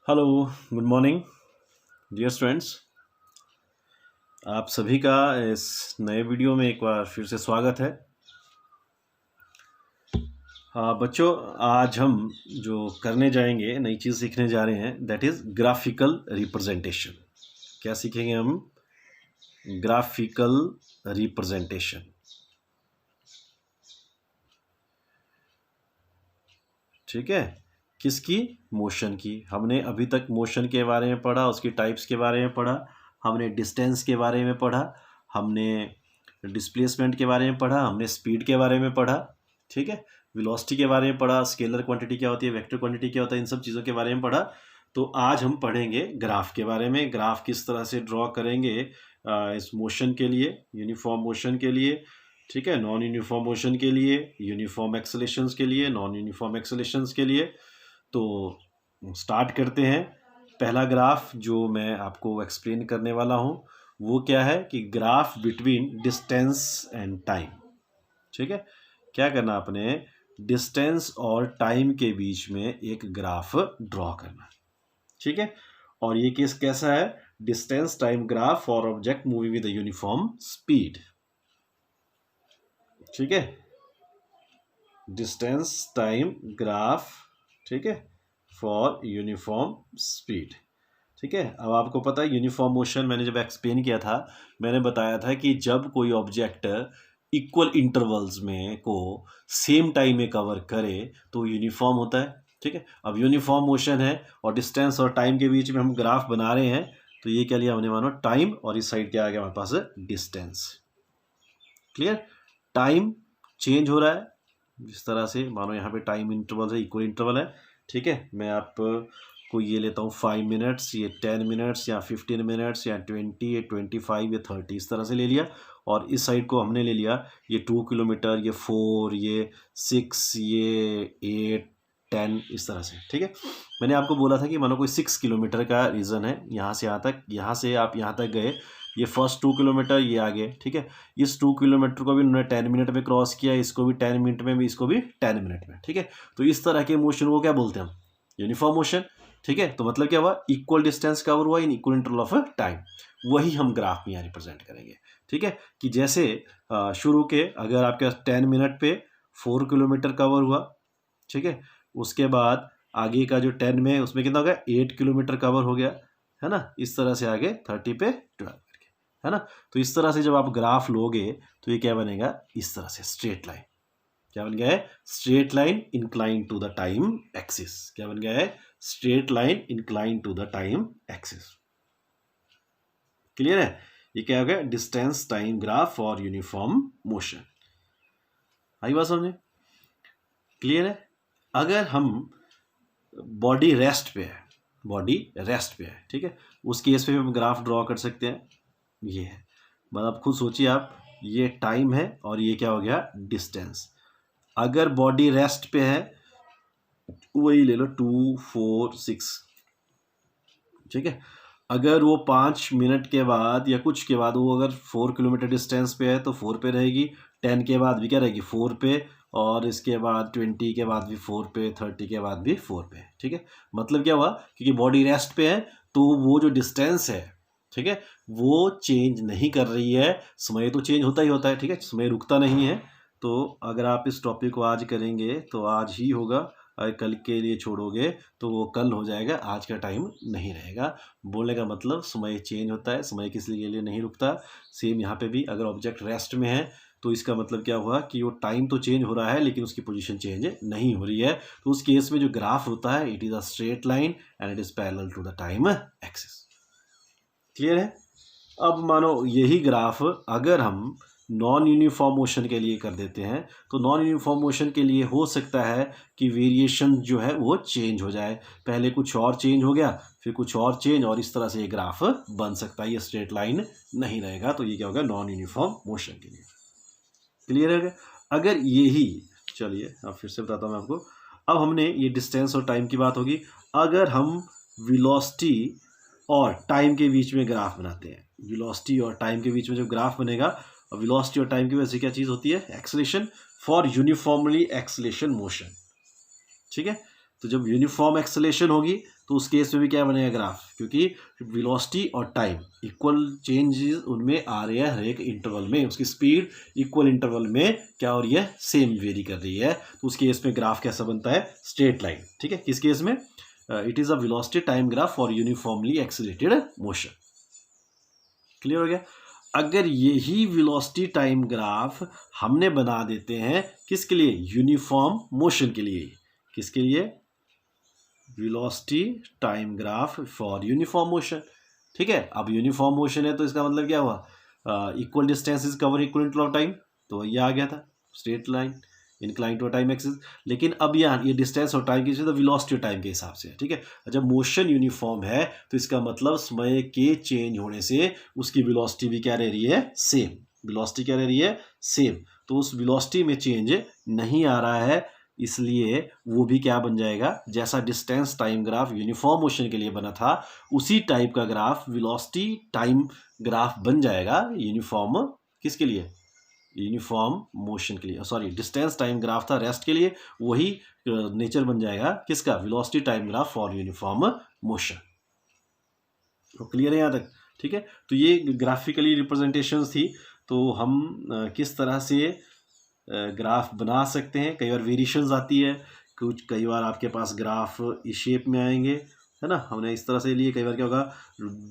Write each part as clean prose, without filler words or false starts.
Hello, good morning dear students. आप सभी का इस नए वीडियो में एक बार फिर से स्वागत है। हाँ बच्चों, आज हम जो करने जाएंगे, नई चीज़ सीखने जा रहे हैं, दैट इज़ ग्राफिकल रिप्रेजेंटेशन। क्या सीखेंगे हम? Graphical representation. ठीक है, किसकी? मोशन की। हमने अभी तक मोशन के बारे में पढ़ा, उसकी टाइप्स के बारे में पढ़ा, हमने डिस्टेंस के बारे में पढ़ा, हमने डिस्प्लेसमेंट के बारे में पढ़ा, हमने स्पीड के बारे में पढ़ा। ठीक है, वेलोसिटी के बारे में पढ़ा, स्केलर क्वांटिटी क्या होती है, वेक्टर क्वांटिटी क्या होता है, इन सब चीज़ों के बारे में पढ़ा। तो आज हम पढ़ेंगे ग्राफ के बारे में। ग्राफ किस तरह से ड्रॉ करेंगे इस मोशन के लिए, यूनिफॉर्म मोशन के लिए। ठीक है, नॉन यूनिफॉर्म मोशन के लिए, यूनिफॉर्म एक्सेलेरेशंस के लिए, नॉन यूनिफॉर्म एक्सेलेरेशंस के लिए। तो स्टार्ट करते हैं। पहला ग्राफ जो मैं आपको एक्सप्लेन करने वाला हूँ वो क्या है कि graph between distance and time. ठीक है, क्या करना आपने? डिस्टेंस और टाइम के बीच में एक ग्राफ ड्रॉ करना। ठीक है, और ये केस कैसा है? Distance time graph for object moving with uniform speed. ठीक है, डिस्टेंस टाइम ग्राफ, ठीक है, फॉर यूनिफॉर्म स्पीड। ठीक है, अब आपको पता है यूनिफॉर्म मोशन मैंने जब एक्सप्लेन किया था, मैंने बताया था कि जब कोई ऑब्जेक्ट इक्वल इंटरवल्स में को सेम टाइम में कवर करे तो यूनिफॉर्म होता है। ठीक है, अब यूनिफॉर्म मोशन है और डिस्टेंस और टाइम के बीच में हम ग्राफ बना रहे हैं, तो ये क्या लिया हमने? मानो टाइम, और इस साइड क्या आ गया हमारे पास? डिस्टेंस। क्लियर? टाइम चेंज हो रहा है जिस तरह से, मानो यहाँ पे टाइम इंटरवल है, इक्वल इंटरवल है। ठीक है, मैं आपको ये लेता हूँ 5 मिनट्स, ये 10 मिनट्स, या 15 मिनट्स, या 20, या 25, या 30, इस तरह से ले लिया। और इस साइड को हमने ले लिया ये 2 किलोमीटर, ये 4, ये 6, ये 8, 10, इस तरह से। ठीक है, मैंने आपको बोला था कि मानो कोई 6 किलोमीटर का रीज़न है, यहाँ से यहाँ तक, यहाँ से आप यहाँ तक गए, ये फर्स्ट 2 किलोमीटर ये आगे। ठीक है, इस 2 किलोमीटर को भी उन्होंने 10 मिनट में क्रॉस किया, इसको भी 10 मिनट में, भी इसको भी 10 मिनट में। ठीक है, तो इस तरह के मोशन को क्या बोलते हैं हम? Uniform motion. ठीक है, तो मतलब क्या हुआ? इक्वल डिस्टेंस कवर हुआ in equal interval of time. वही हम ग्राफ में यहाँ रिप्रेजेंट करेंगे। ठीक है, कि जैसे शुरू के अगर आपके 10 मिनट पे 4 किलोमीटर कवर हुआ, ठीक है, उसके बाद आगे का जो 10 में उसमें कितना हो गया? 8 किलोमीटर कवर हो गया, है ना। इस तरह से आगे 30 पे 12, है ना। तो इस तरह से जब आप ग्राफ लोगे तो ये क्या बनेगा? इस तरह से स्ट्रेट लाइन। क्या बन गया है? Straight line incline to the time axis. क्या बन गया है? Straight line incline to the time axis. Clear है? ये क्या हो गया? डिस्टेंस टाइम ग्राफ और यूनिफॉर्म मोशन। आई बात समझे? क्लियर है? अगर हम बॉडी रेस्ट पे है, बॉडी रेस्ट पे है, ठीक है, उस केस पे भी हम ग्राफ ड्रॉ कर सकते हैं। ये है, मतलब खुद सोचिए आप, ये टाइम है और ये क्या हो गया? डिस्टेंस। अगर बॉडी रेस्ट पे है, वही ले लो 2, 4, 6। ठीक है, अगर वो 5 मिनट के बाद या कुछ के बाद वो अगर 4 किलोमीटर डिस्टेंस पे है तो 4 पे रहेगी, 10 के बाद भी क्या रहेगी? 4 पे, और इसके बाद 20 के बाद भी 4 पे, 30 के बाद भी 4 पे। ठीक है, मतलब क्या हुआ? क्योंकि बॉडी रेस्ट पे है तो वो जो डिस्टेंस है, ठीक है, वो चेंज नहीं कर रही है। समय तो चेंज होता ही होता है, ठीक है, समय रुकता नहीं है। तो अगर आप इस टॉपिक को आज करेंगे तो आज ही होगा, अगर कल के लिए छोड़ोगे तो वो कल हो जाएगा, आज का टाइम नहीं रहेगा। बोलने का मतलब समय चेंज होता है, समय किसी के लिए नहीं रुकता। सेम यहाँ पे भी अगर ऑब्जेक्ट रेस्ट में है तो इसका मतलब क्या हुआ कि वो टाइम तो चेंज हो रहा है लेकिन उसकी पोजीशन चेंज नहीं हो रही है। तो उस केस में जो ग्राफ होता है, it is a straight line and it is parallel to the time axis. Clear है? अब मानो यही ग्राफ अगर हम नॉन यूनिफॉर्म मोशन के लिए कर देते हैं तो नॉन यूनिफॉर्म मोशन के लिए हो सकता है कि वेरिएशन जो है वो चेंज हो जाए। पहले कुछ और चेंज हो गया, फिर कुछ और चेंज, और इस तरह से ये ग्राफ बन सकता है। ये स्ट्रेट लाइन नहीं रहेगा, तो ये क्या होगा? नॉन यूनिफॉर्म मोशन के लिए। क्लियर है? अगर यही, चलिए अब फिर से बताता हूँ मैं आपको। अब हमने ये डिस्टेंस और टाइम की बात होगी। अगर हम वेलोसिटी और टाइम के बीच में ग्राफ बनाते हैं, वेलोसिटी और टाइम के बीच में जो ग्राफ बनेगा, वेलोसिटी और टाइम की वजह से क्या चीज़ होती है? Acceleration for uniformly acceleration motion. ठीक है, तो जब यूनिफॉर्म एक्सेलेरेशन होगी तो उस केस में भी क्या बनेगा ग्राफ, क्योंकि वेलोसिटी और टाइम इक्वल चेंजेस उनमें आ रहे हैं हर एक इंटरवल में, उसकी स्पीड इक्वल इंटरवल में क्या हो रही है, सेम वेरी कर रही है, तो उस केस में ग्राफ कैसा बनता है, स्ट्रेट लाइन। ठीक है, किस केस में, it is a velocity time graph for uniformly accelerated motion. Clear हो गया। अगर यही वेलोसिटी टाइम ग्राफ हमने बना देते हैं किसके लिए, यूनिफॉर्म मोशन के लिए, किसके लिए, velocity time graph for uniform motion. ठीक है, अब यूनिफॉर्म मोशन है तो इसका मतलब क्या हुआ, equal distance is cover equal interval of time, तो ये आ गया था straight line incline to time axis. लेकिन अब यहाँ ये डिस्टेंस और टाइम की तो वेलोसिटी टाइम के हिसाब से है। ठीक है, जब मोशन यूनिफॉर्म है तो इसका मतलब समय के चेंज होने से उसकी वेलोसिटी भी क्या रह रही है, सेम, वेलोसिटी क्या रह रही है, सेम, तो उस वेलोसिटी में चेंज नहीं आ रहा है, इसलिए वो भी क्या बन जाएगा, जैसा distance time graph uniform motion के लिए बना था उसी टाइप का ग्राफ वेलोसिटी टाइम ग्राफ बन जाएगा यूनिफॉर्म, किसके लिए, यूनिफॉर्म मोशन के लिए, सॉरी डिस्टेंस टाइम ग्राफ था रेस्ट के लिए, वही नेचर बन जाएगा किसका, velocity time graph for uniform motion. तो क्लियर है यहाँ तक। ठीक है, तो ये ग्राफिकली रिप्रेजेंटेशंस थी, तो हम किस तरह से ग्राफ बना सकते हैं। कई बार वेरिएशंस आती है, कुछ कई बार आपके पास ग्राफ इस शेप में आएंगे, है ना, हमने इस तरह से लिए, कई बार क्या होगा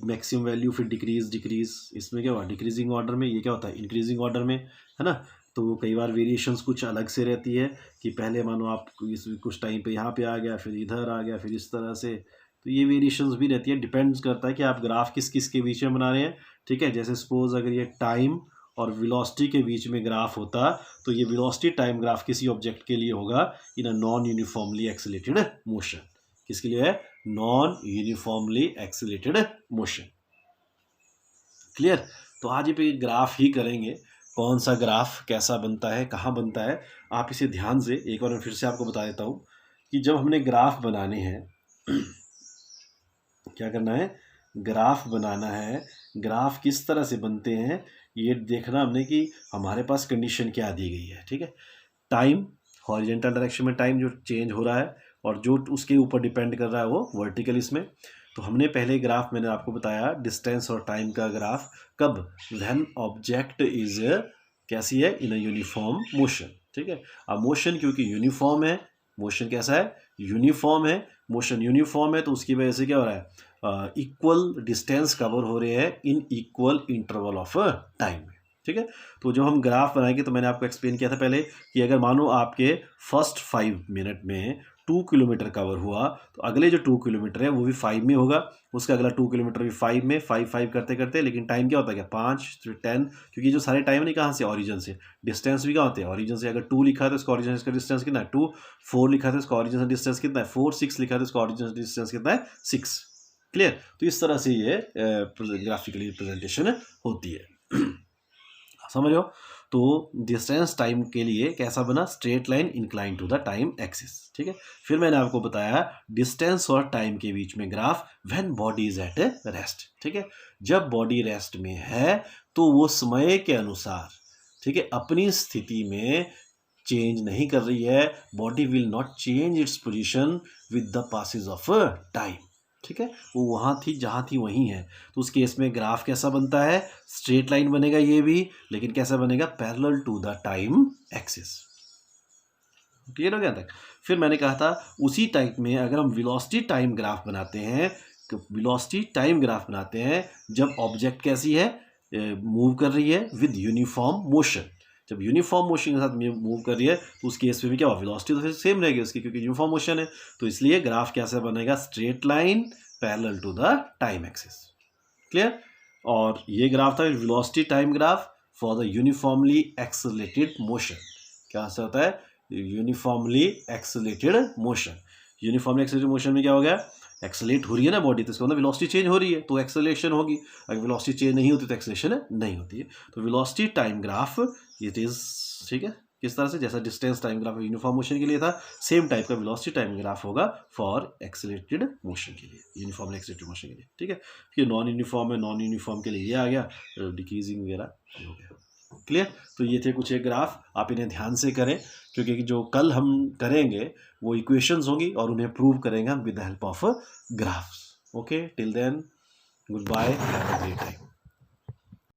मैक्सिमम वैल्यू फिर डिक्रीज, इसमें क्या होगा डिक्रीजिंग ऑर्डर में, ये क्या होता है इंक्रीजिंग ऑर्डर में, है ना। तो कई बार वेरिएशंस कुछ अलग से रहती है कि पहले मानो आप कुछ टाइम पे यहाँ पे आ गया, फिर इधर आ गया, फिर इस तरह से, तो ये वेरिएशंस भी रहती है, डिपेंड्स करता है कि आप ग्राफ किस किस के बीच में बना रहे हैं। ठीक है, जैसे सपोज अगर ये टाइम और वेलोसिटी के बीच में ग्राफ होता तो ये वेलोसिटी टाइम ग्राफ किसी ऑब्जेक्ट के लिए होगा in a non uniformly accelerated motion, किसके लिए है, non uniformly accelerated motion. Clear. तो आज ये पे ग्राफ ही करेंगे, कौन सा ग्राफ कैसा बनता है, कहाँ बनता है, आप इसे ध्यान से एक बार फिर से आपको बता देता हूँ कि जब हमने ग्राफ बनाने हैं क्या करना है, ग्राफ बनाना है, ग्राफ किस तरह से बनते हैं ये देखना हमने कि हमारे पास कंडीशन क्या दी गई है। ठीक है, टाइम हॉरिजॉन्टल डायरेक्शन में टाइम जो चेंज हो रहा है और जो उसके ऊपर डिपेंड कर रहा है वो वर्टिकल इसमें। तो हमने पहले ग्राफ मैंने आपको बताया डिस्टेंस और टाइम का ग्राफ कब, व्हेन ऑब्जेक्ट इज कैसी है, इन अ यूनिफॉर्म मोशन। ठीक है, अब मोशन क्योंकि यूनिफॉर्म है, मोशन कैसा है, यूनिफॉर्म है, मोशन यूनिफॉर्म है तो उसकी वजह से क्या हो रहा है, इक्वल डिस्टेंस कवर हो रहे हैं in equal interval of time. ठीक है, तो जब हम ग्राफ बनाएंगे तो मैंने आपको एक्सप्लेन किया था पहले कि अगर मानो आपके फर्स्ट 5 मिनट में 2 किलोमीटर कवर हुआ तो अगले जो 2 किलोमीटर है वो भी 5 में होगा, उसका अगला 2 किलोमीटर भी 5 में, 5 करते करते, लेकिन टाइम क्या होता है क्या 5 फिर 10, क्योंकि जो सारे टाइम नहीं कहाँ से, ऑरिजिन से, डिस्टेंस भी कहाँ होते हैं ऑरिजिन से। अगर 2 लिखा है तो इसका ऑरिजिन इसका डिस्टेंस कितना है 2, 4 लिखा है तो इसका ऑरिजिन डिस्टेंस कितना है 4, 6 लिखा है तो इसका ऑरिजिन डिस्टेंस कितना है 6। क्लियर। तो इस तरह से ये ग्राफिकली रिप्रेजेंटेशन होती है समझ लो। तो डिस्टेंस टाइम के लिए कैसा बना, straight line incline to the time axis. ठीक है, फिर मैंने आपको बताया डिस्टेंस और टाइम के बीच में graph when body is at rest. ठीक है, जब बॉडी रेस्ट में है तो वो समय के अनुसार, ठीक है, अपनी स्थिति में चेंज नहीं कर रही है, body will not change its position with the passes of time. ठीक है, वो वहाँ थी जहाँ थी वहीं है, तो उस केस में ग्राफ कैसा बनता है, स्ट्रेट लाइन बनेगा ये भी, लेकिन कैसा बनेगा, parallel to the time axis. Clear हो गया तक। फिर मैंने कहा था उसी टाइप में अगर हम वेलोसिटी टाइम ग्राफ बनाते हैं, वेलोसिटी टाइम ग्राफ बनाते हैं जब ऑब्जेक्ट कैसी है, मूव कर रही है विद यूनिफॉर्म मोशन, जब यूनिफॉर्म मोशन के साथ मूव कर रही है तो उस केस में भी क्या होगा, वेलोसिटी तो फिर सेम रहेगी उसकी क्योंकि यूनिफॉर्म मोशन है, तो इसलिए ग्राफ कैसे बनेगा, straight line parallel to the time axis. Clear. और ये ग्राफ था velocity time graph for the uniformly accelerated motion. क्या से होता है, uniformly accelerated motion. Uniformly accelerated motion में क्या हो गया, एक्सेलरेट हो रही है ना बॉडी, तो इसका मतलब वेलोसिटी चेंज हो रही है तो एक्सेलरेशन होगी, अगर वेलोसिटी चेंज नहीं होती तो एक्सेलरेशन नहीं होती है। तो velocity time graph it is, ठीक है, किस तरह से, जैसा distance time graph uniform motion के लिए था सेम टाइप का वेलोसिटी टाइम ग्राफ होगा फॉर एक्सेलरेटेड मोशन के लिए, यूनिफॉर्मली एक्सेलरेटेड मोशन के लिए। ठीक है, फिर नॉन यूनिफॉर्म है, नॉन यूनिफॉर्म के लिए ये आ गया डिक्रीजिंग वगैरह हो गया। क्लियर। तो ये थे कुछ एक ग्राफ, आप इन्हें ध्यान से करें क्योंकि जो कल हम करेंगे वो इक्वेशंस होंगी और उन्हें प्रूव करेंगे हम with the help of graphs. Okay, till then goodbye, have a great time.